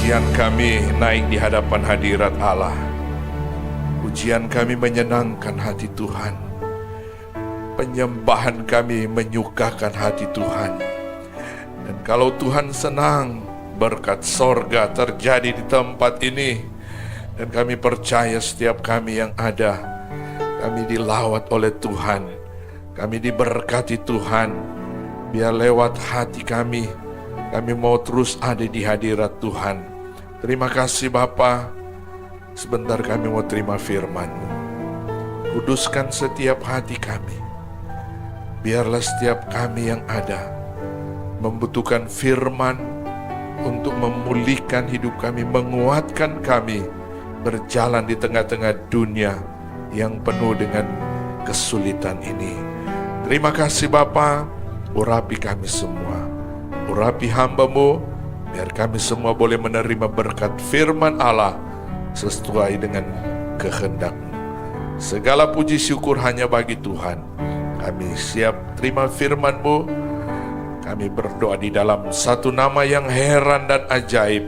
Pujian kami naik di hadapan hadirat Allah. Pujian kami menyenangkan hati Tuhan. Penyembahan kami menyukakan hati Tuhan. Dan kalau Tuhan senang, berkat sorga terjadi di tempat ini. Dan kami percaya setiap kami yang ada, kami dilawat oleh Tuhan. Kami diberkati Tuhan. Biar lewat hati kami mau terus ada di hadirat Tuhan. Terima kasih Bapa. Sebentar kami mau terima firman-Mu. Kuduskan setiap hati kami. Biarlah setiap kami yang ada membutuhkan firman untuk memulihkan hidup kami, menguatkan kami berjalan di tengah-tengah dunia yang penuh dengan kesulitan ini. Terima kasih Bapa, urapi kami semua, urapi hamba-Mu, biar kami semua boleh menerima berkat firman Allah sesuai dengan kehendak-Mu. Segala puji syukur hanya bagi Tuhan. Kami siap terima firman-Mu. Kami berdoa di dalam satu nama yang heran dan ajaib,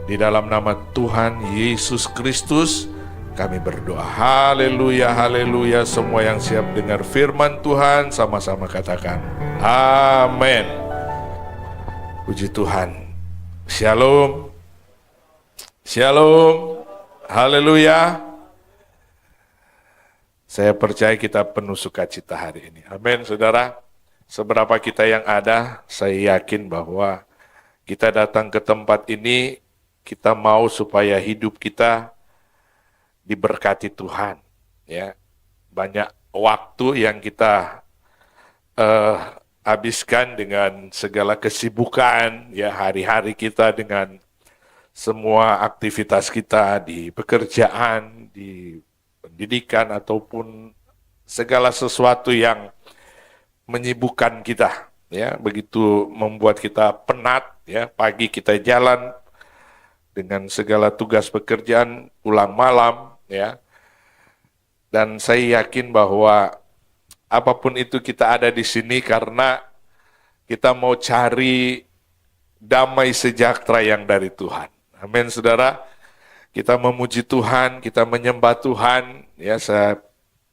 di dalam nama Tuhan Yesus Kristus kami berdoa. Haleluya, haleluya. Semua yang siap dengar firman Tuhan sama-sama katakan amin. Puji Tuhan. Shalom. Shalom. Haleluya. Saya percaya kita penuh sukacita hari ini. Amin, saudara. Seberapa kita yang ada, saya yakin bahwa kita datang ke tempat ini, kita mau supaya hidup kita diberkati Tuhan. Ya, banyak waktu yang kita habiskan dengan segala kesibukan, ya hari-hari kita dengan semua aktivitas kita di pekerjaan, di pendidikan, ataupun segala sesuatu yang menyibukkan kita, ya, begitu membuat kita penat, ya, pagi kita jalan dengan segala tugas pekerjaan, pulang malam, ya, dan saya yakin bahwa apapun itu kita ada di sini karena kita mau cari damai sejahtera yang dari Tuhan. Amin, saudara. Kita memuji Tuhan, kita menyembah Tuhan, ya, saya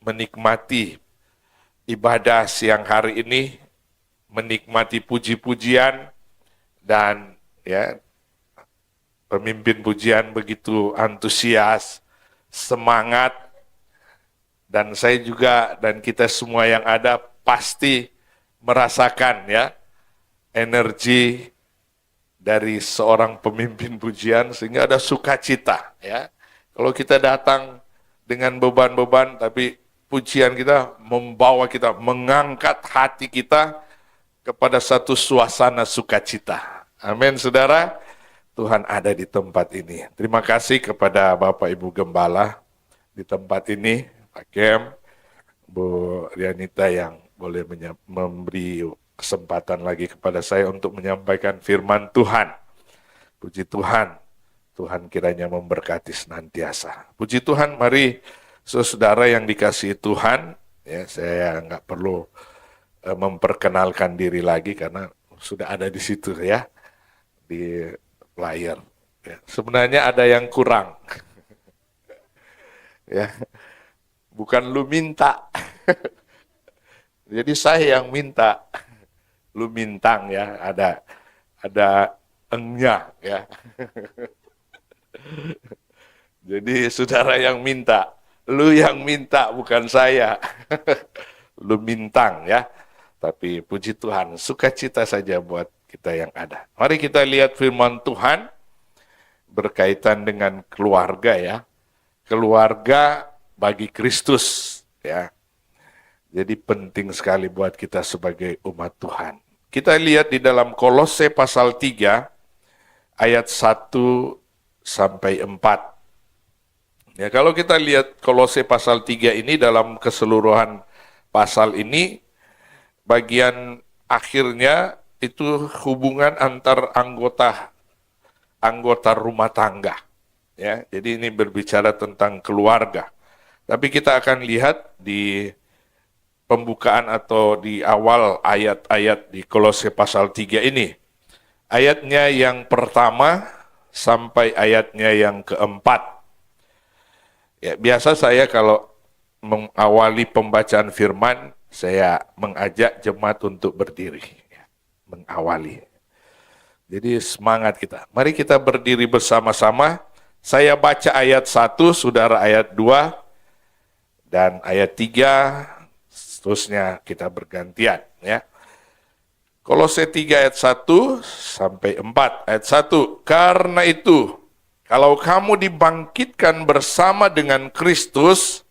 menikmati ibadah siang hari ini, menikmati puji-pujian, dan ya pemimpin pujian begitu antusias, semangat, dan saya juga dan kita semua yang ada pasti merasakan, ya, energi dari seorang pemimpin pujian, sehingga ada sukacita, ya. Kalau kita datang dengan beban-beban, tapi pujian kita membawa kita, mengangkat hati kita kepada satu suasana sukacita. Amin, saudara. Tuhan ada di tempat ini. Terima kasih kepada Bapak Ibu Gembala di tempat ini, Pak Kem, Bu Rianita yang boleh memberi kesempatan lagi kepada saya untuk menyampaikan firman Tuhan. Puji Tuhan, Tuhan kiranya memberkati senantiasa. Puji Tuhan, mari saudara yang dikasihi Tuhan, ya, saya nggak perlu memperkenalkan diri lagi karena sudah ada di situ, ya, di layar. Ya, sebenarnya ada yang kurang, ya, bukan lu minta, jadi saya yang minta. Lu mintang, ya, ada engnya, ya. Jadi saudara yang minta, lu yang minta bukan saya. Lu mintang, ya. Tapi puji Tuhan, sukacita saja buat kita yang ada. Mari kita lihat firman Tuhan berkaitan dengan keluarga, ya. Keluarga bagi Kristus, ya. Jadi penting sekali buat kita sebagai umat Tuhan. Kita lihat di dalam Kolose pasal 3 ayat 1 sampai 4. Ya, kalau kita lihat Kolose pasal 3 ini dalam keseluruhan pasal ini, bagian akhirnya itu hubungan antar anggota rumah tangga. Ya, jadi ini berbicara tentang keluarga. Tapi kita akan lihat di pembukaan atau di awal ayat-ayat di Kolose pasal 3 ini. Ayatnya yang pertama sampai ayatnya yang keempat. Ya, biasa saya kalau mengawali pembacaan firman, saya mengajak jemaat untuk berdiri. Ya, mengawali. Jadi semangat kita. Mari kita berdiri bersama-sama. Saya baca ayat 1, saudara ayat 2, dan ayat 3, seterusnya kita bergantian. Ya. Kolose 3 ayat 1 sampai 4. Ayat 1, karena itu, kalau kamu dibangkitkan bersama dengan Kristus,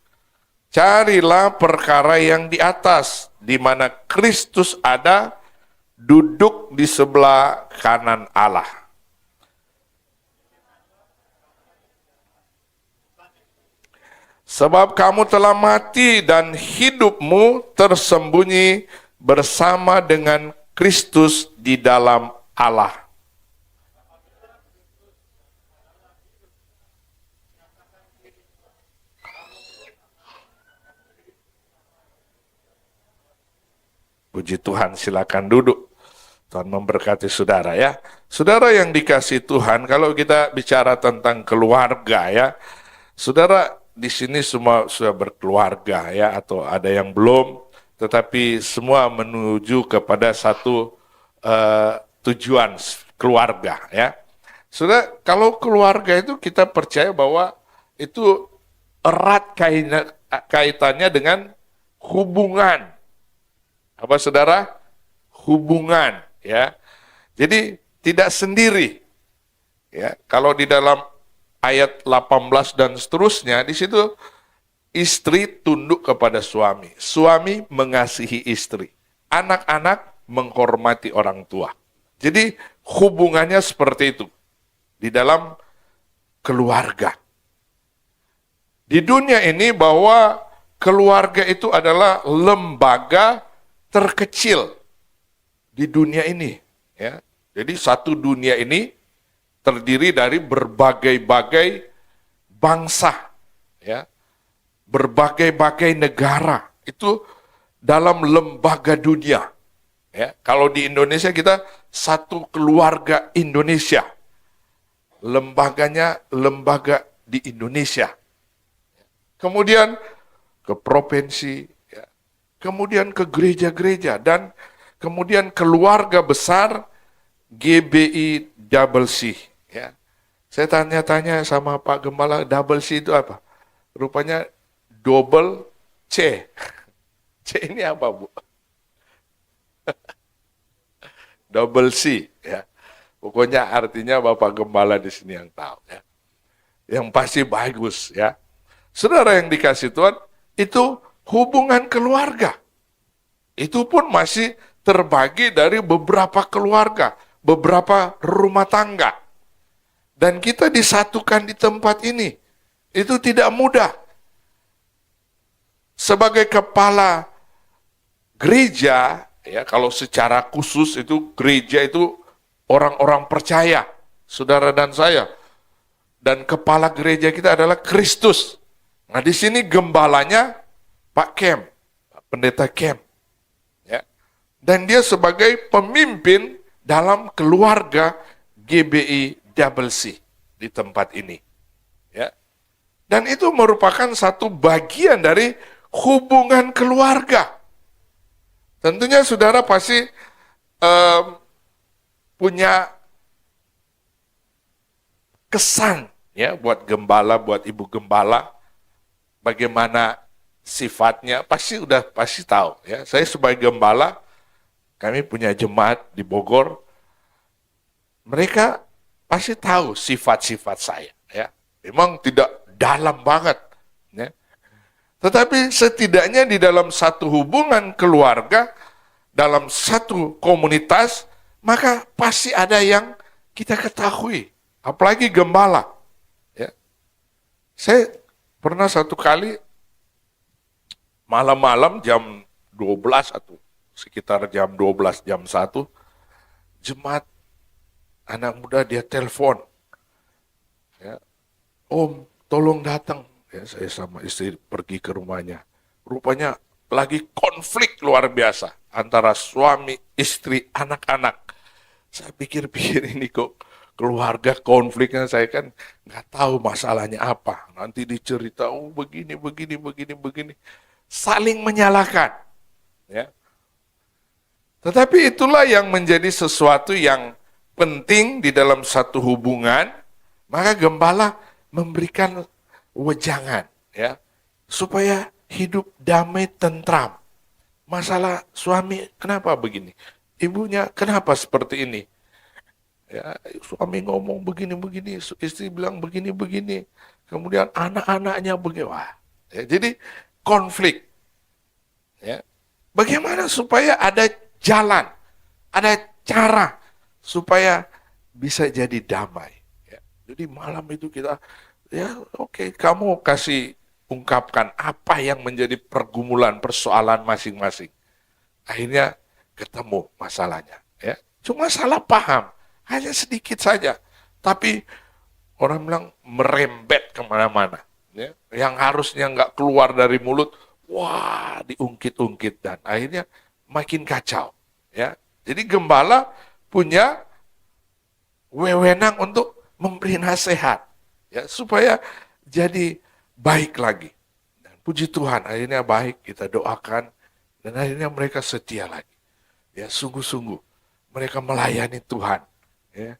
carilah perkara yang di atas, di mana Kristus ada, duduk di sebelah kanan Allah. Sebab kamu telah mati dan hidupmu tersembunyi bersama dengan Kristus di dalam Allah. Puji Tuhan, silakan duduk. Tuhan memberkati saudara ya. Saudara yang dikasih Tuhan, kalau kita bicara tentang keluarga ya, saudara di sini semua sudah berkeluarga ya, atau ada yang belum, tetapi semua menuju kepada satu tujuan keluarga ya. Saudara, kalau keluarga itu kita percaya bahwa itu erat kaitannya dengan hubungan. Apa saudara? Hubungan ya. Jadi tidak sendiri. Ya, kalau di dalam ayat 18 dan seterusnya di situ istri tunduk kepada suami, suami mengasihi istri, anak-anak menghormati orang tua. Jadi hubungannya seperti itu di dalam keluarga. Di dunia ini bahwa keluarga itu adalah lembaga terkecil di dunia ini, ya. Jadi satu dunia ini terdiri dari berbagai-bagai bangsa, ya, berbagai-bagai negara itu dalam lembaga dunia. Ya, kalau di Indonesia kita satu keluarga Indonesia, lembaganya lembaga di Indonesia. Kemudian ke provinsi, ya, kemudian ke gereja-gereja, dan kemudian keluarga besar GBI Double C. Ya. Saya tanya-tanya sama Pak Gembala, Double C itu apa? Rupanya double C. C ini apa, Bu? Double C. Ya. Pokoknya artinya Bapak Gembala di sini yang tahu. Ya. Yang pasti bagus. Ya. Saudara yang dikasih Tuhan, itu hubungan keluarga. Itu pun masih terbagi dari beberapa keluarga, beberapa rumah tangga. Dan kita disatukan di tempat ini. Itu tidak mudah. Sebagai kepala gereja, ya, kalau secara khusus itu gereja itu orang-orang percaya, saudara dan saya. Dan kepala gereja kita adalah Kristus. Nah, di sini gembalanya Pak Kem, Pendeta Kem. Ya. Dan dia sebagai pemimpin dalam keluarga GBI Double C di tempat ini. Ya. Dan itu merupakan satu bagian dari hubungan keluarga. Tentunya saudara pasti punya kesan ya buat gembala, buat ibu gembala, bagaimana sifatnya, pasti tahu ya. Saya sebagai gembala, kami punya jemaat di Bogor, mereka pasti tahu sifat-sifat saya ya. Memang tidak dalam banget ya. Tetapi setidaknya di dalam satu hubungan keluarga, dalam satu komunitas, maka pasti ada yang kita ketahui. Apalagi gembala. Ya. Saya pernah satu kali malam-malam jam 12 atau sekitar jam 12, jam 1, jemaat anak muda dia telepon. Ya. Om, tolong datang. Ya, saya sama istri pergi ke rumahnya. Rupanya lagi konflik luar biasa antara suami, istri, anak-anak. Saya pikir-pikir ini kok keluarga konfliknya saya kan nggak tahu masalahnya apa. Nanti dicerita, oh begini, begini, begini, begini. Saling menyalahkan. Ya. Tetapi itulah yang menjadi sesuatu yang penting di dalam satu hubungan, maka gembala memberikan wejangan, ya, supaya hidup damai tentram. Masalah suami kenapa begini? Ibunya kenapa seperti ini? Ya, suami ngomong begini-begini, istri bilang begini-begini, kemudian anak-anaknya begini. Wah, ya, jadi konflik. Ya. Bagaimana supaya ada jalan, ada cara supaya bisa jadi damai. Ya. Jadi malam itu kita, ya oke, kamu kasih ungkapkan apa yang menjadi pergumulan, persoalan masing-masing. Akhirnya ketemu masalahnya. Ya. Cuma salah paham. Hanya sedikit saja, tapi orang bilang merembet kemana-mana. Ya. Yang harusnya nggak keluar dari mulut, wah diungkit-ungkit dan akhirnya makin kacau. Ya. Jadi gembala punya wewenang untuk memberi nasihat, ya, supaya jadi baik lagi. Dan puji Tuhan, akhirnya baik, kita doakan, dan akhirnya mereka setia lagi. Ya, sungguh-sungguh mereka melayani Tuhan. Ya.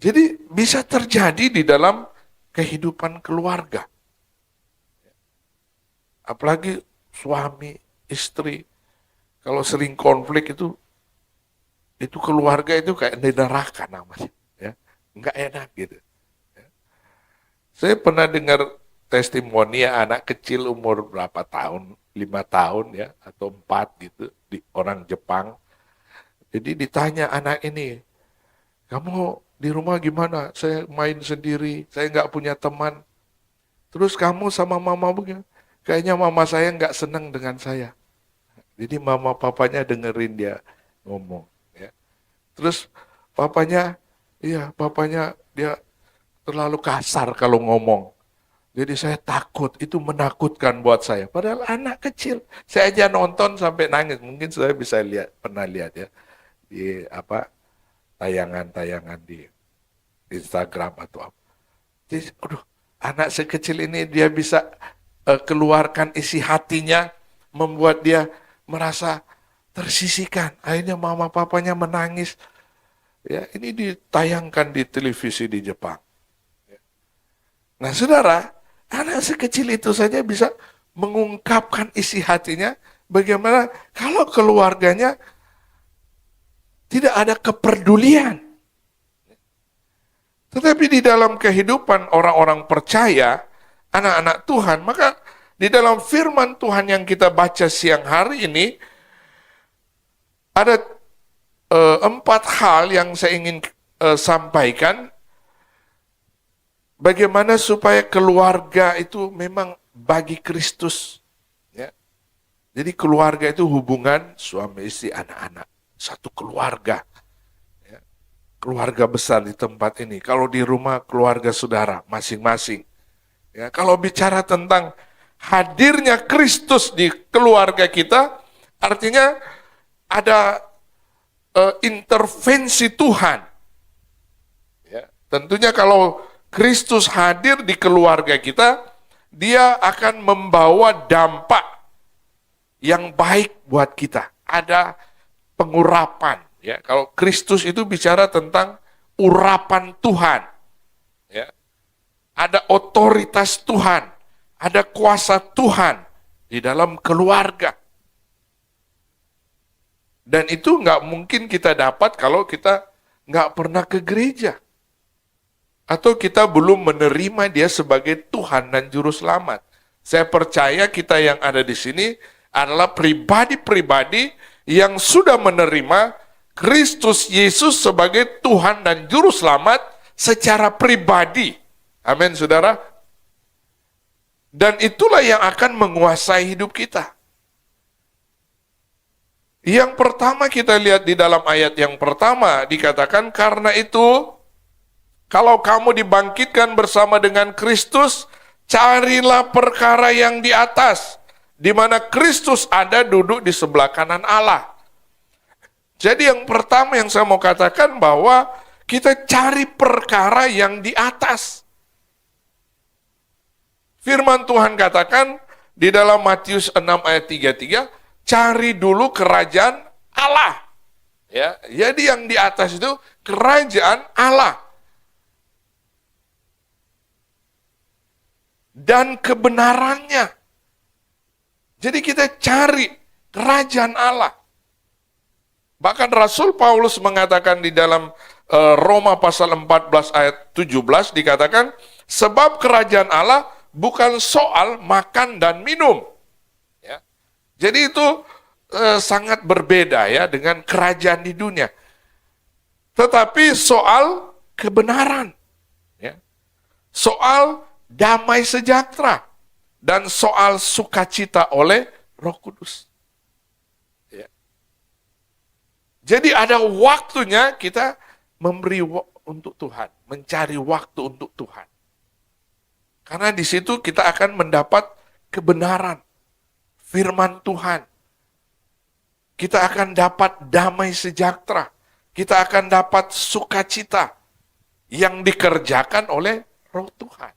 Jadi bisa terjadi di dalam kehidupan keluarga. Apalagi suami, istri, kalau sering konflik itu keluarga itu kayak di neraka namanya. Ya. Nggak enak gitu. Ya. Saya pernah dengar testimoni anak kecil umur berapa tahun, 5 tahun ya, atau 4 gitu, di orang Jepang. Jadi ditanya anak ini, kamu di rumah gimana? Saya main sendiri, saya nggak punya teman. Terus kamu sama mama begini? Kayaknya mama saya nggak senang dengan saya. Jadi mama papanya dengerin dia ngomong. Ya. Terus papanya dia terlalu kasar kalau ngomong. Jadi saya takut, itu menakutkan buat saya. Padahal anak kecil, saya aja nonton sampai nangis. Mungkin saya bisa pernah lihat ya di tayangan-tayangan di Instagram atau apa. Jadi, anak sekecil ini dia bisa keluarkan isi hatinya, membuat dia merasa tersisihkan. Akhirnya mama papanya menangis. Ya, ini ditayangkan di televisi di Jepang. Nah, saudara, anak sekecil itu saja bisa mengungkapkan isi hatinya. Bagaimana kalau keluarganya tidak ada kepedulian. Tetapi di dalam kehidupan orang-orang percaya, anak-anak Tuhan, maka di dalam firman Tuhan yang kita baca siang hari ini, ada 4 hal yang saya ingin sampaikan, bagaimana supaya keluarga itu memang bagi Kristus. Ya. Jadi keluarga itu hubungan suami istri anak-anak, satu keluarga. Keluarga besar di tempat ini. Kalau di rumah keluarga saudara masing-masing. Ya, kalau bicara tentang hadirnya Kristus di keluarga kita, artinya ada intervensi Tuhan. Ya, tentunya kalau Kristus hadir di keluarga kita, dia akan membawa dampak yang baik buat kita. Ada pengurapan. Ya, kalau Kristus itu bicara tentang urapan Tuhan, ya, ada otoritas Tuhan, ada kuasa Tuhan di dalam keluarga. Dan itu nggak mungkin kita dapat kalau kita nggak pernah ke gereja. Atau kita belum menerima dia sebagai Tuhan dan Juru Selamat. Saya percaya kita yang ada di sini adalah pribadi-pribadi yang sudah menerima Kristus Yesus sebagai Tuhan dan Juru Selamat secara pribadi. Amin, saudara. Dan itulah yang akan menguasai hidup kita. Yang pertama kita lihat di dalam ayat yang pertama, dikatakan, karena itu, kalau kamu dibangkitkan bersama dengan Kristus, carilah perkara yang di atas, di mana Kristus ada duduk di sebelah kanan Allah. Jadi yang pertama yang saya mau katakan bahwa kita cari perkara yang di atas. Firman Tuhan katakan di dalam Matius 6 ayat 33, cari dulu kerajaan Allah. Ya, jadi yang di atas itu kerajaan Allah. Dan kebenarannya. Jadi kita cari kerajaan Allah. Bahkan Rasul Paulus mengatakan di dalam Roma pasal 14 ayat 17 dikatakan, sebab kerajaan Allah bukan soal makan dan minum. Ya. Jadi itu sangat berbeda ya dengan kerajaan di dunia. Tetapi soal kebenaran. Ya. Soal damai sejahtera. Dan soal sukacita oleh Roh Kudus. Ya. Jadi ada waktunya kita memberi untuk Tuhan, mencari waktu untuk Tuhan. Karena di situ kita akan mendapat kebenaran, firman Tuhan. Kita akan dapat damai sejahtera. Kita akan dapat sukacita yang dikerjakan oleh Roh Tuhan.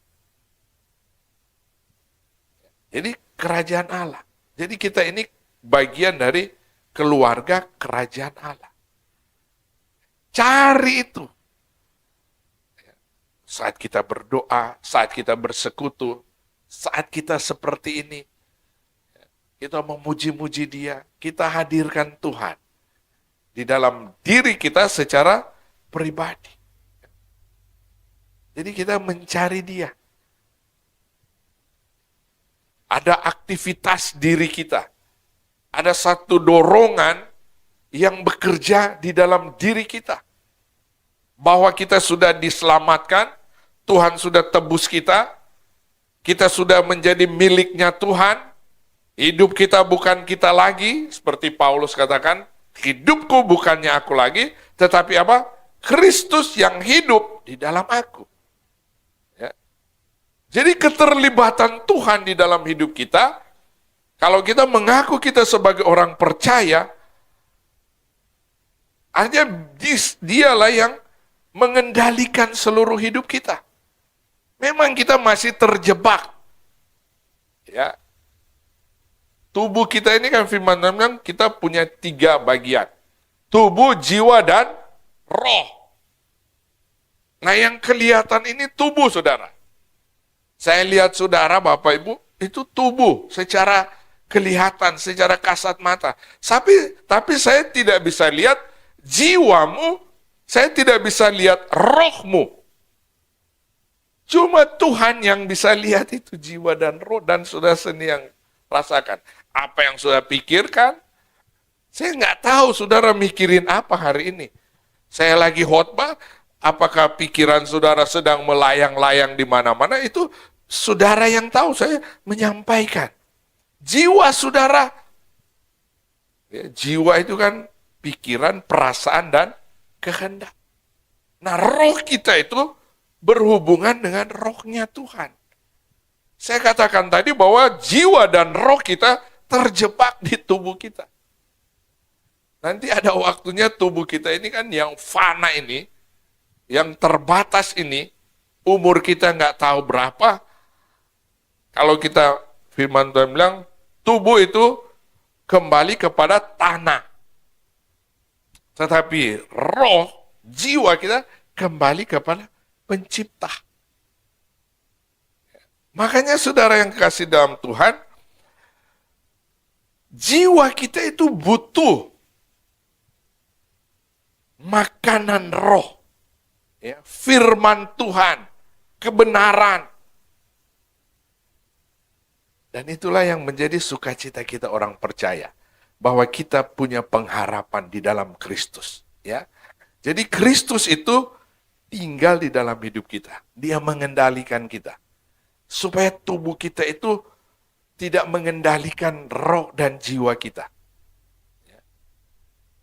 Jadi kerajaan Allah. Jadi kita ini bagian dari keluarga kerajaan Allah. Cari itu. Saat kita berdoa, saat kita bersekutu, saat kita seperti ini, kita memuji-muji Dia, kita hadirkan Tuhan di dalam diri kita secara pribadi. Jadi kita mencari Dia. Ada aktivitas diri kita. Ada satu dorongan yang bekerja di dalam diri kita. Bahwa kita sudah diselamatkan, Tuhan sudah tebus kita sudah menjadi miliknya Tuhan, hidup kita bukan kita lagi, seperti Paulus katakan, hidupku bukannya aku lagi, tetapi apa? Kristus yang hidup di dalam aku. Jadi keterlibatan Tuhan di dalam hidup kita, kalau kita mengaku kita sebagai orang percaya, artinya dialah yang mengendalikan seluruh hidup kita. Memang kita masih terjebak. Ya. Tubuh kita ini kan firman Tuhan kita punya 3 bagian. Tubuh, jiwa, dan roh. Nah yang kelihatan ini tubuh saudara. Saya lihat saudara, Bapak Ibu, itu tubuh secara kelihatan, secara kasat mata. Tapi saya tidak bisa lihat jiwamu, saya tidak bisa lihat rohmu. Cuma Tuhan yang bisa lihat itu jiwa dan roh, dan saudara sendiri yang rasakan. Apa yang saudara pikirkan, saya nggak tahu saudara mikirin apa hari ini. Saya lagi khotbah, apakah pikiran saudara sedang melayang-layang di mana-mana, itu saudara yang tahu, saya menyampaikan. Jiwa saudara, ya, jiwa itu kan pikiran, perasaan, dan kehendak. Nah roh kita itu berhubungan dengan rohnya Tuhan. Saya katakan tadi bahwa jiwa dan roh kita terjebak di tubuh kita. Nanti ada waktunya tubuh kita ini kan yang fana ini, yang terbatas ini, umur kita nggak tahu berapa. Kalau kita, firman Tuhan bilang, tubuh itu kembali kepada tanah. Tetapi roh, jiwa kita kembali kepada pencipta. Makanya saudara yang kasih dalam Tuhan, jiwa kita itu butuh makanan roh, ya, firman Tuhan, kebenaran. Dan itulah yang menjadi sukacita kita orang percaya, bahwa kita punya pengharapan di dalam Kristus. Ya, jadi Kristus itu tinggal di dalam hidup kita. Dia mengendalikan kita. Supaya tubuh kita itu tidak mengendalikan roh dan jiwa kita. Ya.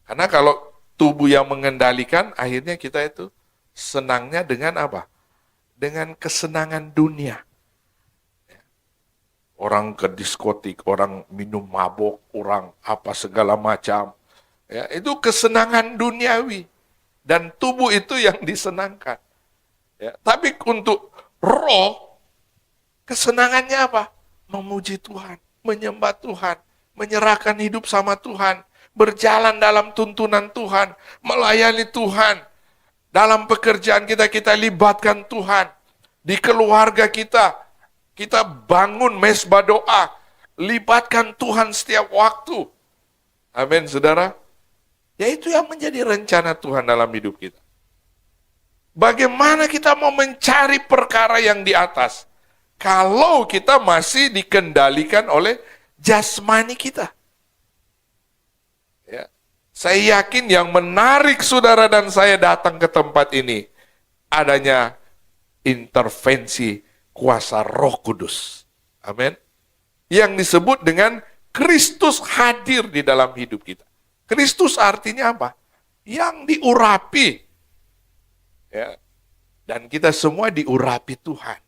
Karena kalau tubuh yang mengendalikan, akhirnya kita itu senangnya dengan apa? Dengan kesenangan dunia. Ya. Orang ke diskotik, orang minum mabok, orang apa segala macam. Ya, itu kesenangan duniawi. dan tubuh itu yang disenangkan. Ya, tapi untuk roh, kesenangannya apa? Memuji Tuhan, menyembah Tuhan, menyerahkan hidup sama Tuhan, berjalan dalam tuntunan Tuhan, melayani Tuhan. Dalam pekerjaan kita, kita libatkan Tuhan. Di keluarga kita, kita bangun mesbah doa, libatkan Tuhan setiap waktu. Amin, saudara. Ya itu yang menjadi rencana Tuhan dalam hidup kita. Bagaimana kita mau mencari perkara yang di atas, kalau kita masih dikendalikan oleh jasmani kita? Ya. Saya yakin yang menarik saudara dan saya datang ke tempat ini, adanya intervensi kuasa Roh Kudus. Amin. Yang disebut dengan Kristus hadir di dalam hidup kita. Kristus artinya apa? Yang diurapi. Ya. Dan kita semua diurapi Tuhan.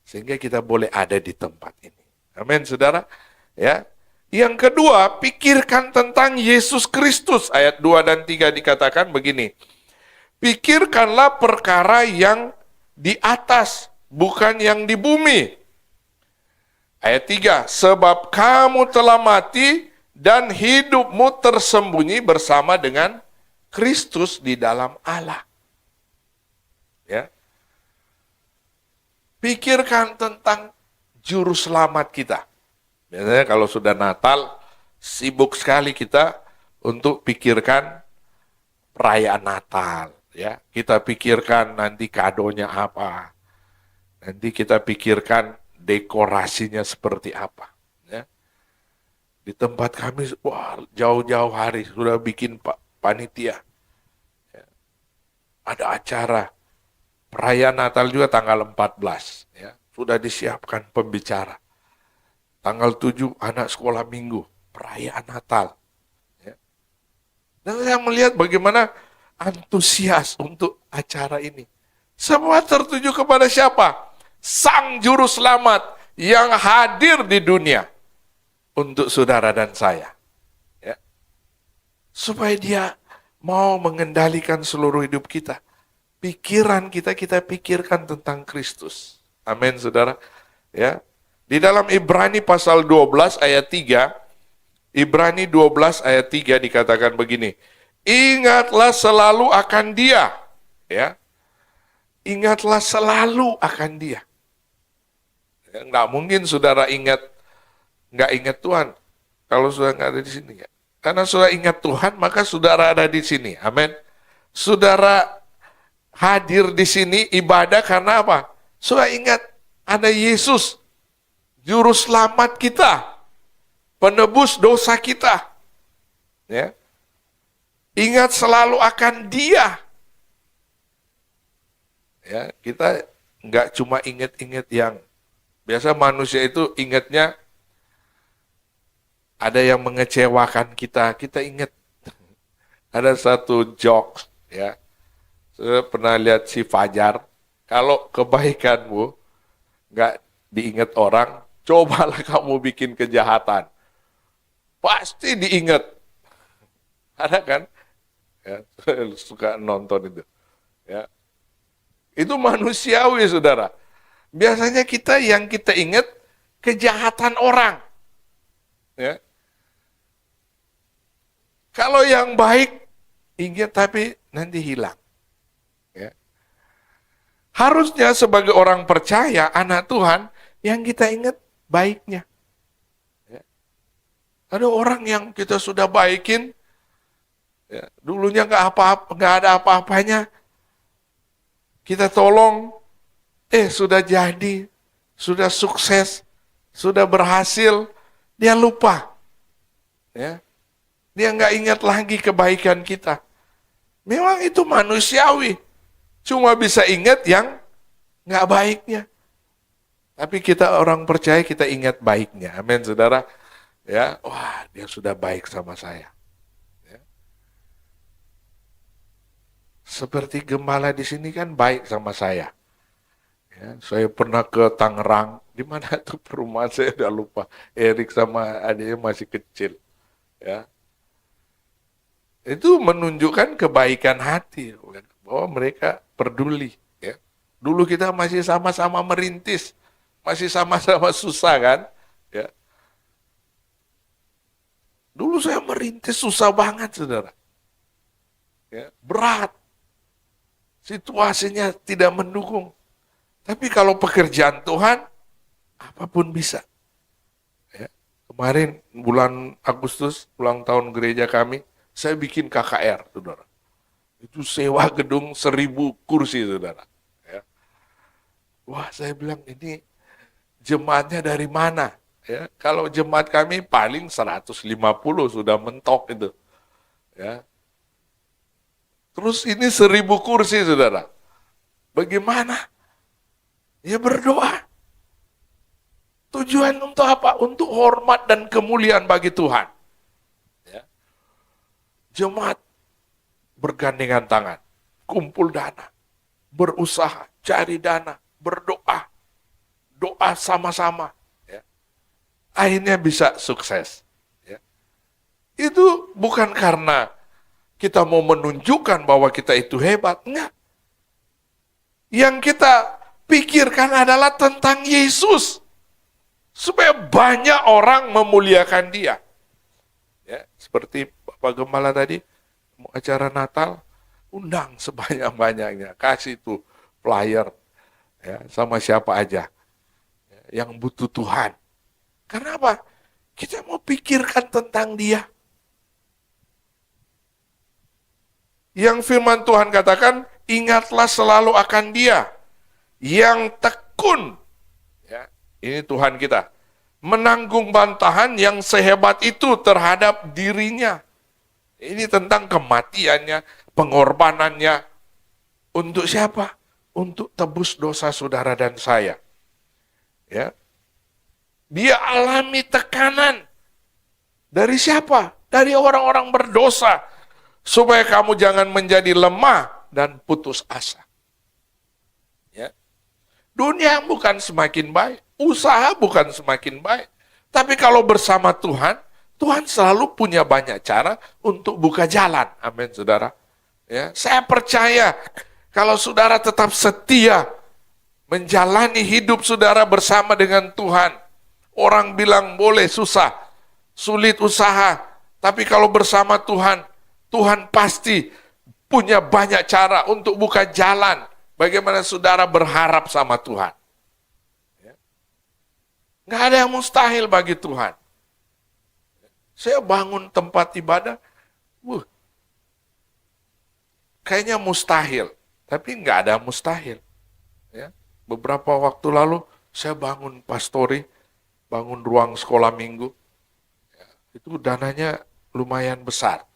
Sehingga kita boleh ada di tempat ini. Amin, saudara. Ya. Yang kedua, pikirkan tentang Yesus Kristus. Ayat 2 dan 3 dikatakan begini. Pikirkanlah perkara yang di atas, bukan yang di bumi. Ayat 3, sebab kamu telah mati dan hidupmu tersembunyi bersama dengan Kristus di dalam Allah. Ya. Pikirkan tentang juru selamat kita. Biasanya kalau sudah Natal, sibuk sekali kita untuk pikirkan perayaan Natal. Ya, kita pikirkan nanti kadonya apa. Nanti kita pikirkan dekorasinya seperti apa. Ya. Di tempat kami, wah, jauh-jauh hari sudah bikin panitia. Ya. Ada acara. Perayaan Natal juga tanggal 14. Ya. Sudah disiapkan pembicara. Tanggal 7 anak sekolah minggu. Perayaan Natal. Ya. Dan saya melihat bagaimana antusias untuk acara ini. Semua tertuju kepada siapa? Sang Juru Selamat yang hadir di dunia untuk saudara dan saya. Ya. Supaya dia mau mengendalikan seluruh hidup kita. Pikiran kita pikirkan tentang Kristus. Amin, saudara. Ya. Di dalam Ibrani pasal 12 ayat 3, Ibrani 12 ayat 3 dikatakan begini. Ingatlah selalu akan Dia. Ya. Ingatlah selalu akan Dia. Ya, nggak mungkin saudara nggak ingat Tuhan kalau sudah nggak ada di sini. Ya. Karena sudah ingat Tuhan, maka saudara ada di sini. Amin. Saudara hadir di sini ibadah karena apa? Sudah ingat ada Yesus, Juru Selamat kita, penebus dosa kita. Ya. Ingat selalu akan Dia. Ya, kita nggak cuma ingat-ingat yang biasa manusia itu ingatnya ada yang mengecewakan kita ingat. Ada satu jokes, ya. Saya pernah lihat si Fajar, kalau kebaikanmu nggak diingat orang, cobalah kamu bikin kejahatan. Pasti diingat. Ada kan? Ya, saya suka nonton itu. Ya. Itu manusiawi, saudara. Biasanya yang kita ingat kejahatan orang. Ya. Kalau yang baik, ingat tapi nanti hilang. Ya. Harusnya sebagai orang percaya, anak Tuhan, yang kita ingat baiknya. Ya. Ada orang yang kita sudah baikin, ya, dulunya nggak ada apa-apanya, kita tolong, sudah jadi, sudah sukses, sudah berhasil, dia lupa. Ya. Dia nggak ingat lagi kebaikan kita. Memang itu manusiawi. Cuma bisa ingat yang nggak baiknya. Tapi kita orang percaya kita ingat baiknya. Amin, saudara. Ya, wah, dia sudah baik sama saya. Ya. Seperti gembala di sini kan baik sama saya. Ya, saya pernah ke Tangerang, di mana tuh perumahan saya udah lupa. Erik sama adiknya masih kecil. Ya. Itu menunjukkan kebaikan hati, bahwa mereka peduli. Ya. Dulu kita masih sama-sama merintis, masih sama-sama susah kan? Ya. Dulu saya merintis susah banget, saudara. Ya, berat, situasinya tidak mendukung. Tapi kalau pekerjaan Tuhan, apapun bisa. Ya. Kemarin bulan Agustus, ulang tahun gereja kami, saya bikin KKR, saudara. Itu sewa gedung 1.000 kursi, saudara. Ya. Wah, saya bilang ini jemaatnya dari mana? Ya, kalau jemaat kami paling 150 sudah mentok itu. Ya. Terus ini 1.000 kursi, saudara. Bagaimana? Ya berdoa. Tujuan untuk apa? Untuk hormat dan kemuliaan bagi Tuhan. Ya. Jemaat bergandengan tangan, kumpul dana, berusaha, cari dana, berdoa, doa sama-sama. Ya. Akhirnya bisa sukses. Ya. Itu bukan karena kita mau menunjukkan bahwa kita itu hebat, enggak. Yang kita pikirkan adalah tentang Yesus. Supaya banyak orang memuliakan dia. Ya, seperti Bapak Gembala tadi, mau acara Natal, undang sebanyak-banyaknya. Kasih tuh flyer ya, sama siapa aja ya, yang butuh Tuhan. Karena apa? Kita mau pikirkan tentang dia. Yang firman Tuhan katakan, ingatlah selalu akan dia yang tekun. Ya, ini Tuhan kita. Menanggung bantahan yang sehebat itu terhadap dirinya. Ini tentang kematiannya, pengorbanannya. Untuk siapa? Untuk tebus dosa saudara dan saya. Ya. Dia alami tekanan. Dari siapa? Dari orang-orang berdosa. Supaya kamu jangan menjadi lemah dan putus asa. Ya. Dunia bukan semakin baik, usaha bukan semakin baik. Tapi kalau bersama Tuhan, Tuhan selalu punya banyak cara untuk buka jalan. Amin, saudara. Ya, saya percaya kalau saudara tetap setia menjalani hidup saudara bersama dengan Tuhan. Orang bilang boleh susah, sulit usaha. Tapi kalau bersama Tuhan, Tuhan pasti punya banyak cara untuk buka jalan. Bagaimana saudara berharap sama Tuhan. Nggak ada yang mustahil bagi Tuhan. Saya bangun tempat ibadah, kayaknya mustahil. Tapi nggak ada mustahil. Ya. Beberapa waktu lalu, saya bangun pastori, bangun ruang sekolah minggu. Ya. Itu dananya lumayan besar.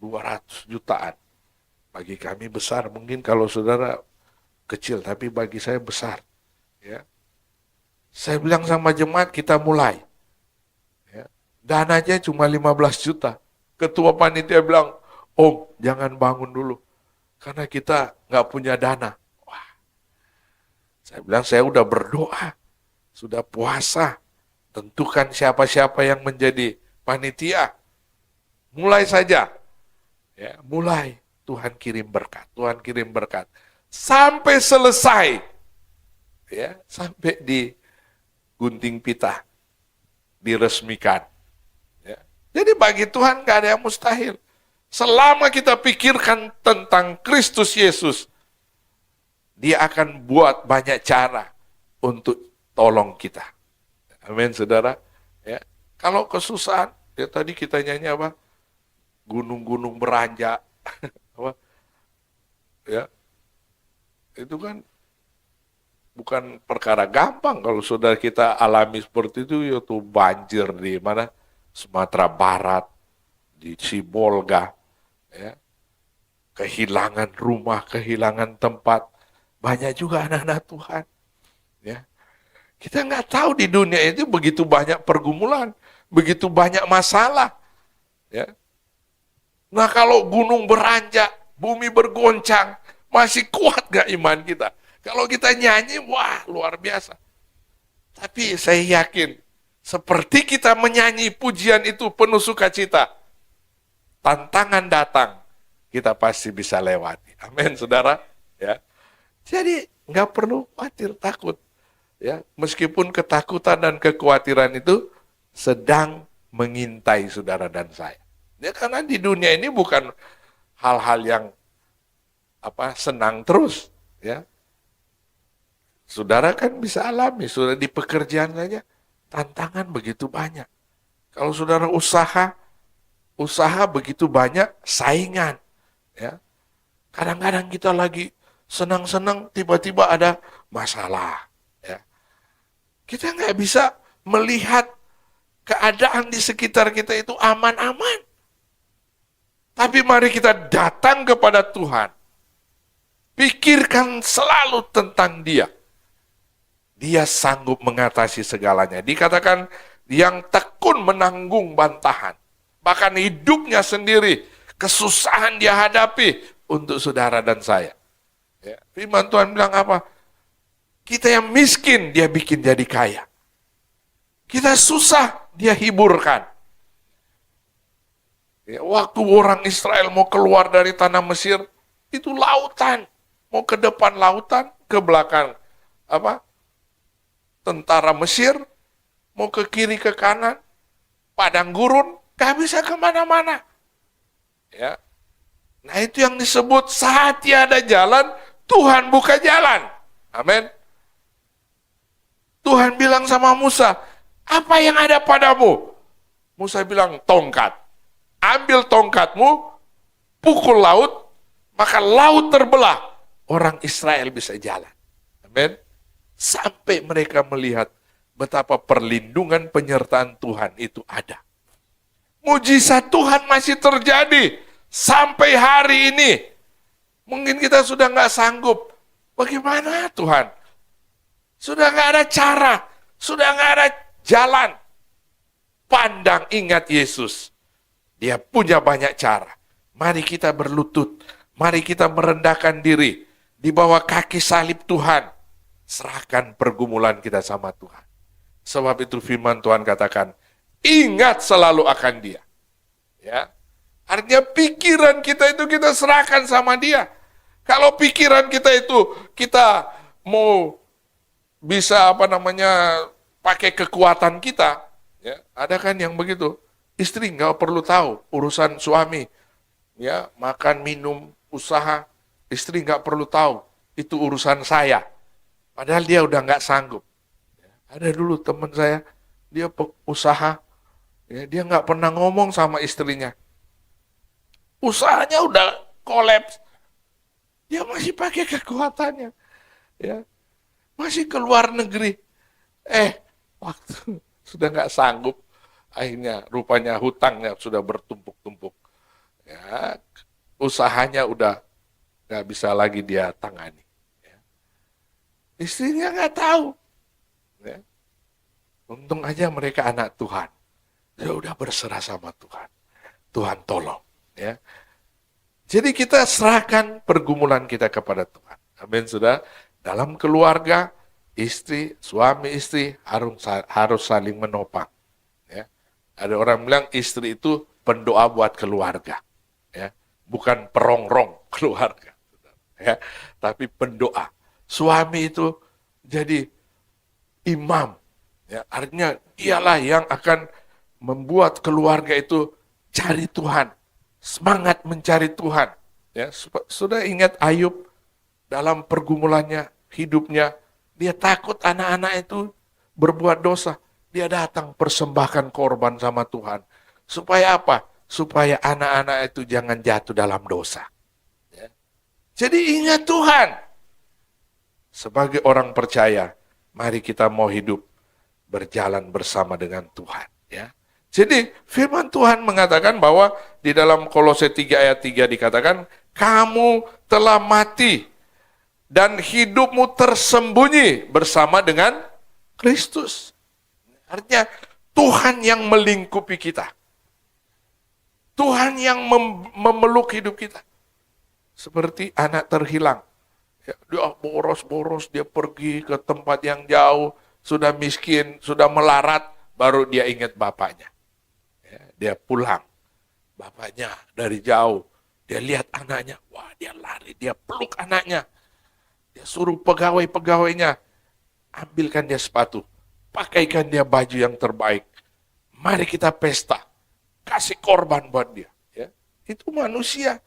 200 jutaan. Bagi kami besar, mungkin kalau saudara kecil, tapi bagi saya besar. Ya. Saya bilang sama jemaat, kita mulai. Ya. Dananya cuma 15 juta. Ketua panitia bilang, Om, jangan bangun dulu. Karena kita nggak punya dana. Wah. Saya bilang, saya udah berdoa. Sudah puasa. Tentukan siapa-siapa yang menjadi panitia. Mulai saja. Ya, mulai Tuhan kirim berkat, Tuhan kirim berkat sampai selesai, ya, sampai di gunting pita diresmikan. Ya. Jadi bagi Tuhan gak ada yang mustahil. Selama kita pikirkan tentang Kristus Yesus, Dia akan buat banyak cara untuk tolong kita. Amin, saudara. Ya. Kalau kesusahan, ya tadi kita nyanyi apa? Gunung-gunung beranjak, apa? Ya, itu kan bukan perkara gampang kalau saudara kita alami seperti itu, yaitu banjir di mana Sumatera Barat, di Sibolga, ya, kehilangan rumah, kehilangan tempat, banyak juga anak-anak Tuhan, ya. Kita nggak tahu di dunia itu begitu banyak pergumulan, begitu banyak masalah, ya. Nah kalau gunung beranjak, bumi bergoncang, masih kuat gak iman kita? Kalau kita nyanyi, wah luar biasa. Tapi saya yakin, seperti kita menyanyi pujian itu penuh sukacita, tantangan datang, kita pasti bisa lewati. Amin, saudara. Ya, jadi nggak perlu khawatir, takut. Ya, meskipun ketakutan dan kekhawatiran itu sedang mengintai saudara dan saya. Ya, karena di dunia ini bukan hal-hal yang senang terus. Ya, saudara kan bisa alami, sudah di pekerjaan saja tantangan begitu banyak. Kalau saudara usaha begitu banyak saingan. Ya, kadang-kadang kita lagi senang-senang, tiba-tiba ada masalah. Ya, kita nggak bisa melihat keadaan di sekitar kita itu aman-aman. Tapi mari kita datang kepada Tuhan. Pikirkan selalu tentang Dia. Dia sanggup mengatasi segalanya. Dikatakan yang tekun menanggung bantahan. Bahkan hidupnya sendiri, kesusahan dia hadapi untuk saudara dan saya. Ya, firman Tuhan bilang apa? Kita yang miskin, dia bikin jadi kaya. Kita susah, dia hiburkan. Ya, waktu orang Israel mau keluar dari tanah Mesir, itu lautan. Mau ke depan lautan, ke belakang tentara Mesir, mau ke kiri ke kanan, padang gurun, gak bisa kemana-mana. Ya. Nah itu yang disebut saat tiada jalan, Tuhan buka jalan. Amin. Tuhan bilang sama Musa, apa yang ada padamu? Musa bilang, tongkat. Ambil tongkatmu, pukul laut, maka laut terbelah. Orang Israel bisa jalan. Amin. Sampai mereka melihat betapa perlindungan penyertaan Tuhan itu ada. Mujizat Tuhan masih terjadi sampai hari ini. Mungkin kita sudah nggak sanggup. Bagaimana Tuhan? Sudah nggak ada cara, sudah nggak ada jalan. Pandang, ingat Yesus. Dia punya banyak cara. Mari kita berlutut, mari kita merendahkan diri di bawah kaki salib Tuhan. Serahkan pergumulan kita sama Tuhan. Sebab itu firman Tuhan katakan, ingat selalu akan Dia. Ya. Artinya pikiran kita itu kita serahkan sama Dia. Kalau pikiran kita itu kita mau bisa pakai kekuatan kita, ya, ada kan yang begitu. Istri nggak perlu tahu urusan suami, ya, makan, minum, usaha, istri nggak perlu tahu itu urusan saya. Padahal dia udah nggak sanggup. Ada dulu teman saya, dia usaha, ya, dia nggak pernah ngomong sama istrinya. Usahanya udah kolaps, dia masih pakai kekuatannya, ya, masih ke luar negeri. Waktu sudah nggak sanggup, akhirnya rupanya hutangnya sudah bertumpuk-tumpuk. Ya, usahanya udah nggak bisa lagi dia tangani. Istrinya nggak tahu. Ya. Untung aja mereka anak Tuhan. Dia udah berserah sama Tuhan. Tuhan tolong. Ya. Jadi kita serahkan pergumulan kita kepada Tuhan. Amin, sudah. Dalam keluarga, suami istri harus saling menopang. Ya. Ada orang bilang istri itu pendoa buat keluarga. Ya. Bukan perongrong keluarga. Ya. Tapi pendoa. Suami itu jadi imam. Ya, artinya dialah yang akan membuat keluarga itu cari Tuhan. Semangat mencari Tuhan. Ya, sudah ingat Ayub dalam pergumulannya, hidupnya. Dia takut anak-anak itu berbuat dosa. Dia datang persembahkan korban sama Tuhan. Supaya apa? Supaya anak-anak itu jangan jatuh dalam dosa. Ya. Jadi ingat Tuhan. Sebagai orang percaya, mari kita mau hidup berjalan bersama dengan Tuhan. Ya. Jadi firman Tuhan mengatakan bahwa di dalam Kolose 3 ayat 3 dikatakan, kamu telah mati dan hidupmu tersembunyi bersama dengan Kristus. Artinya Tuhan yang melingkupi kita. Tuhan yang memeluk hidup kita. Seperti anak terhilang. Ya, dia boros-boros, dia pergi ke tempat yang jauh, sudah miskin, sudah melarat, baru dia ingat bapaknya. Ya, dia pulang. bapaknya dari jauh. Dia lihat anaknya, wah dia lari, dia peluk anaknya. Dia suruh pegawai-pegawainya, ambilkan dia sepatu, pakaikan dia baju yang terbaik. Mari kita pesta, kasih korban buat dia. Ya. Itu manusia.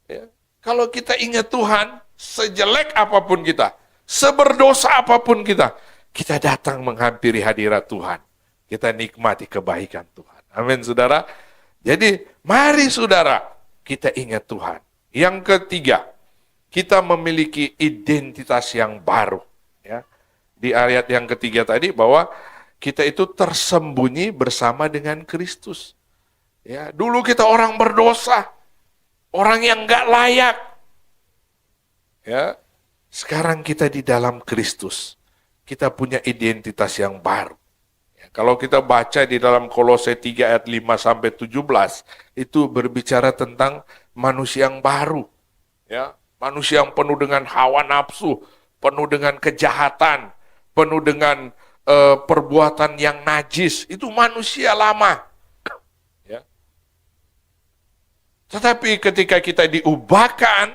Ya. Kalau kita ingat Tuhan, sejelek apapun kita, seberdosa apapun kita datang menghampiri hadirat Tuhan. Kita nikmati kebaikan Tuhan. Amin, saudara. Jadi, mari saudara, kita ingat Tuhan. Yang ketiga, kita memiliki identitas yang baru. Ya. Di ayat yang ketiga tadi, bahwa kita itu tersembunyi bersama dengan Kristus. Ya, dulu kita orang berdosa, orang yang nggak layak. Ya, sekarang kita di dalam Kristus. Kita punya identitas yang baru. Ya, kalau kita baca di dalam Kolose 3 ayat 5 sampai 17, itu berbicara tentang manusia yang baru. Ya, manusia yang penuh dengan hawa nafsu, penuh dengan kejahatan, penuh dengan perbuatan yang najis. Itu manusia lama. Ya. Tetapi ketika kita diubahkan,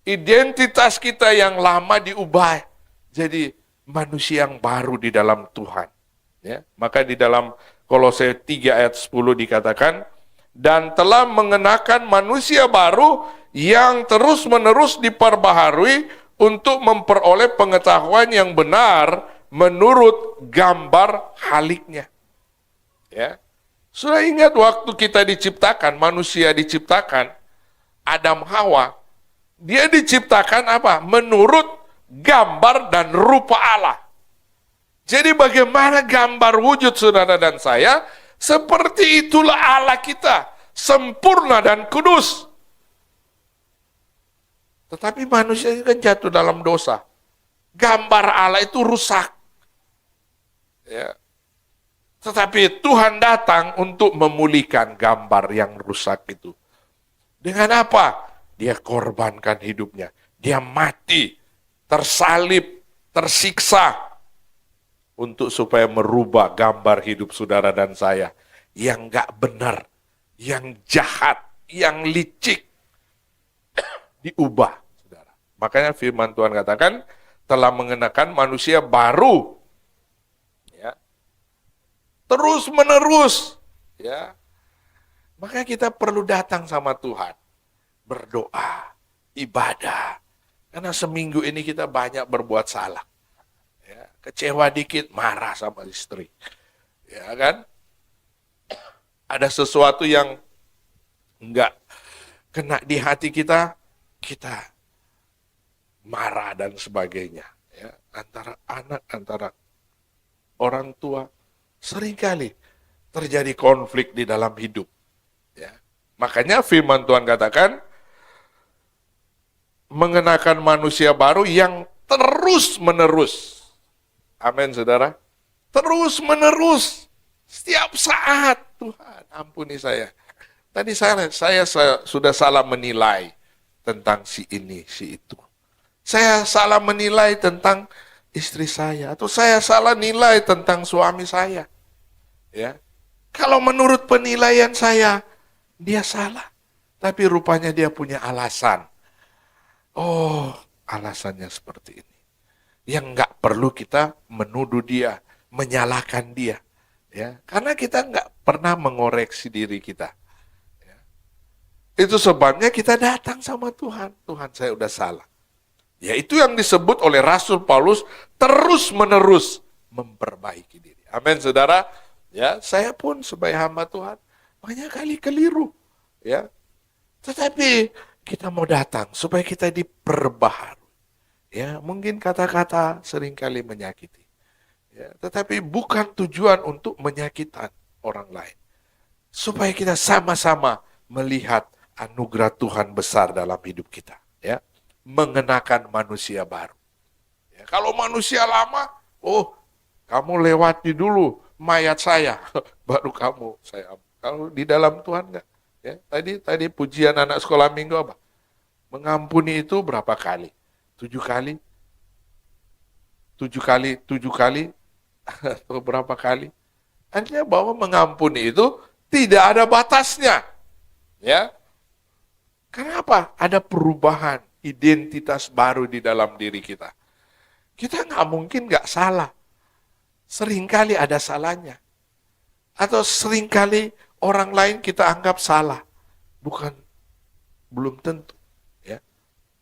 identitas kita yang lama diubah jadi manusia yang baru di dalam Tuhan. Ya. Maka di dalam Kolose 3 ayat 10 dikatakan, dan telah mengenakan manusia baru yang terus-menerus diperbaharui untuk memperoleh pengetahuan yang benar menurut gambar haliknya. Ya. Sudah ingat waktu kita diciptakan, manusia diciptakan, Adam Hawa, dia diciptakan apa? Menurut gambar dan rupa Allah. Jadi bagaimana gambar wujud saudara dan saya? Seperti itulah Allah kita, sempurna dan kudus. Tetapi manusia kan jatuh dalam dosa. Gambar Allah itu rusak. Ya. Tetapi Tuhan datang untuk memulihkan gambar yang rusak itu. Dengan apa? Dia korbankan hidupnya. Dia mati, tersalib, tersiksa. Untuk supaya merubah gambar hidup saudara dan saya. Yang gak benar, yang jahat, yang licik. Diubah, saudara. Makanya firman Tuhan katakan, telah mengenakan manusia baru. Ya. Terus menerus. Ya. Makanya kita perlu datang sama Tuhan. Berdoa, ibadah. Karena seminggu ini kita banyak berbuat salah. Ya. Kecewa dikit, marah sama istri. Ya kan? Ada sesuatu yang enggak kena di hati kita, kita marah dan sebagainya. Ya. Antara anak, antara orang tua, seringkali terjadi konflik di dalam hidup. Ya. Makanya firman Tuhan katakan, mengenakan manusia baru yang terus menerus. Amin, saudara. Terus menerus. Setiap saat. Tuhan, ampuni saya. Tadi saya sudah salah menilai tentang si ini, si itu. Saya salah menilai tentang istri saya. Atau saya salah nilai tentang suami saya. Ya. Kalau menurut penilaian saya, dia salah. Tapi rupanya dia punya alasan. Oh, alasannya seperti ini. Yang nggak perlu kita menuduh dia, menyalahkan dia. Ya, karena kita nggak pernah mengoreksi diri kita. Ya. Itu sebabnya kita datang sama Tuhan. Tuhan, saya udah salah. Ya, itu yang disebut oleh Rasul Paulus terus-menerus memperbaiki diri. Amin, saudara. Ya, saya pun sebagai hamba Tuhan banyak kali keliru. Ya, tetapi kita mau datang supaya kita diperbaharui. Ya, mungkin kata-kata seringkali menyakiti. Ya, tetapi bukan tujuan untuk menyakitkan orang lain. Supaya kita sama-sama melihat anugerah Tuhan besar dalam hidup kita. Ya, mengenakan manusia baru. Ya, kalau manusia lama, oh, kamu lewati dulu mayat saya, baru kamu saya. Kalau di dalam Tuhan enggak. Ya, tadi pujian anak sekolah minggu apa? Mengampuni itu berapa kali? 7 kali? 7 kali, 7 kali? Atau berapa kali? Artinya bahwa mengampuni itu tidak ada batasnya. Ya, kenapa? Ada perubahan identitas baru di dalam diri kita. Kita nggak mungkin nggak salah. Seringkali ada salahnya. Atau seringkali orang lain kita anggap salah. Bukan, belum tentu. Ya.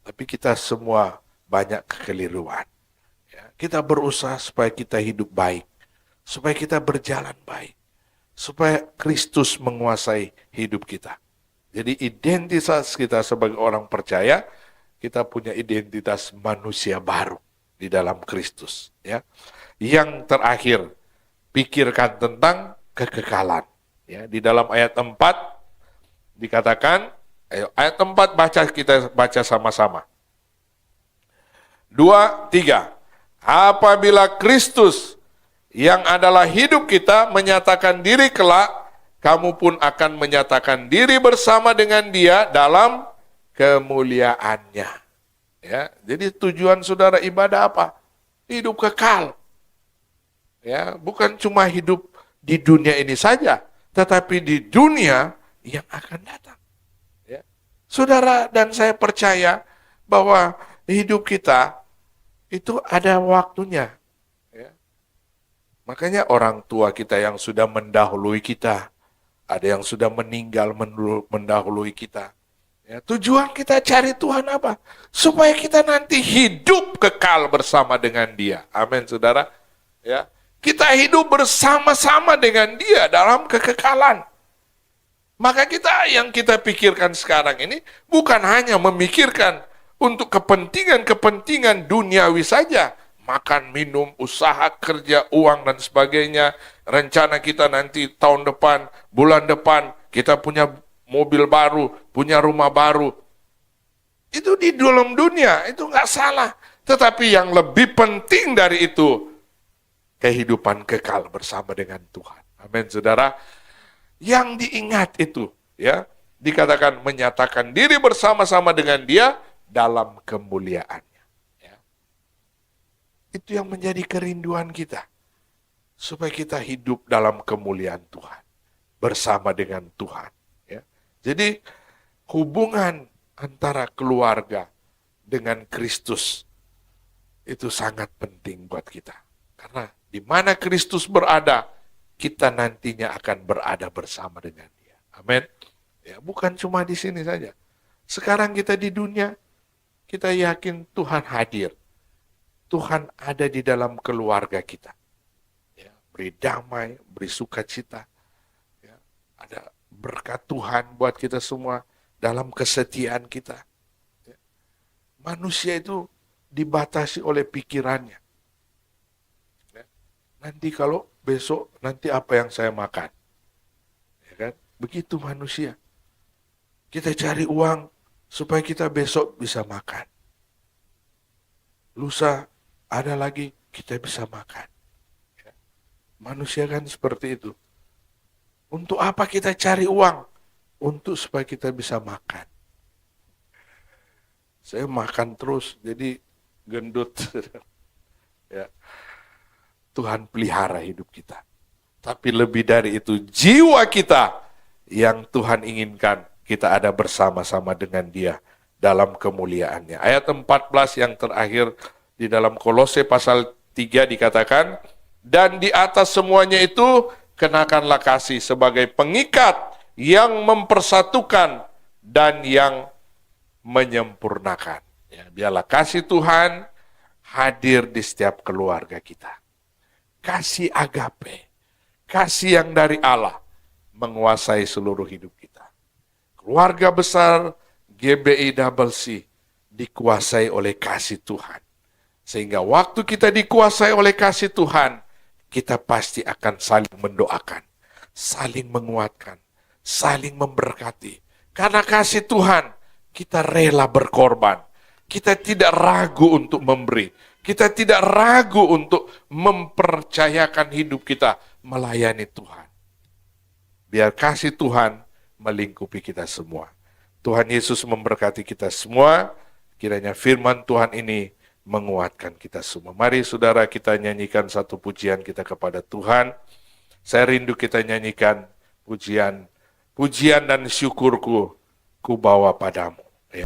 Tapi kita semua banyak kekeliruan. Ya. Kita berusaha supaya kita hidup baik. Supaya kita berjalan baik. Supaya Kristus menguasai hidup kita. Jadi identitas kita sebagai orang percaya, kita punya identitas manusia baru di dalam Kristus. Ya. Yang terakhir, pikirkan tentang kekekalan. Ya, di dalam ayat 4 dikatakan, ayat 4 kita baca sama-sama. 2, 3. Apabila Kristus yang adalah hidup kita menyatakan diri kelak, kamu pun akan menyatakan diri bersama dengan Dia dalam kemuliaannya. Ya, jadi tujuan saudara ibadah apa? Hidup kekal. Ya, bukan cuma hidup di dunia ini saja, tetapi di dunia yang akan datang. Ya. Saudara dan saya percaya bahwa hidup kita itu ada waktunya. Ya. Makanya orang tua kita yang sudah mendahului kita, ada yang sudah meninggal mendahului kita. Ya, tujuan kita cari Tuhan apa? Supaya kita nanti hidup kekal bersama dengan Dia. Amin, saudara. Ya, kita hidup bersama-sama dengan Dia dalam kekekalan. Maka yang kita pikirkan sekarang ini bukan hanya memikirkan untuk kepentingan-kepentingan duniawi saja. Makan, minum, usaha, kerja, uang, dan sebagainya. Rencana kita nanti tahun depan, bulan depan, kita punya mobil baru, punya rumah baru. Itu di dalam dunia, itu nggak salah. Tetapi yang lebih penting dari itu, kehidupan kekal bersama dengan Tuhan. Amin, saudara. Yang diingat itu, ya, dikatakan menyatakan diri bersama-sama dengan Dia dalam kemuliaannya. Ya. Itu yang menjadi kerinduan kita. Supaya kita hidup dalam kemuliaan Tuhan. Bersama dengan Tuhan. Ya. Jadi, hubungan antara keluarga dengan Kristus itu sangat penting buat kita. Karena di mana Kristus berada, kita nantinya akan berada bersama dengan Dia. Amin. Ya, bukan cuma di sini saja. Sekarang kita di dunia, kita yakin Tuhan hadir. Tuhan ada di dalam keluarga kita. Ya, beri damai, beri sukacita. Ya, ada berkat Tuhan buat kita semua dalam kesetiaan kita. Ya. Manusia itu dibatasi oleh pikirannya. Ya. Nanti kalau besok, nanti apa yang saya makan. Ya kan? Begitu manusia. Kita cari uang supaya kita besok bisa makan. Lusa ada lagi, kita bisa makan. Ya. Manusia kan seperti itu. Untuk apa kita cari uang? Untuk supaya kita bisa makan. Saya makan terus, jadi gendut. Ya. Tuhan pelihara hidup kita. Tapi lebih dari itu, jiwa kita yang Tuhan inginkan kita ada bersama-sama dengan Dia dalam kemuliaannya. Ayat 14 yang terakhir di dalam Kolose pasal 3 dikatakan, dan di atas semuanya itu kenakanlah kasih sebagai pengikat yang mempersatukan dan yang menyempurnakan. Ya, biarlah kasih Tuhan hadir di setiap keluarga kita. Kasih agape, kasih yang dari Allah menguasai seluruh hidup kita. Keluarga besar GBI Double C dikuasai oleh kasih Tuhan. Sehingga waktu kita dikuasai oleh kasih Tuhan, kita pasti akan saling mendoakan, saling menguatkan, saling memberkati. Karena kasih Tuhan, kita rela berkorban. Kita tidak ragu untuk memberi. Kita tidak ragu untuk mempercayakan hidup kita melayani Tuhan. Biar kasih Tuhan melingkupi kita semua. Tuhan Yesus memberkati kita semua. Kiranya firman Tuhan ini menguatkan kita semua. Mari saudara kita nyanyikan satu pujian kita kepada Tuhan. Saya rindu kita nyanyikan pujian pujian dan syukurku ku bawa padamu.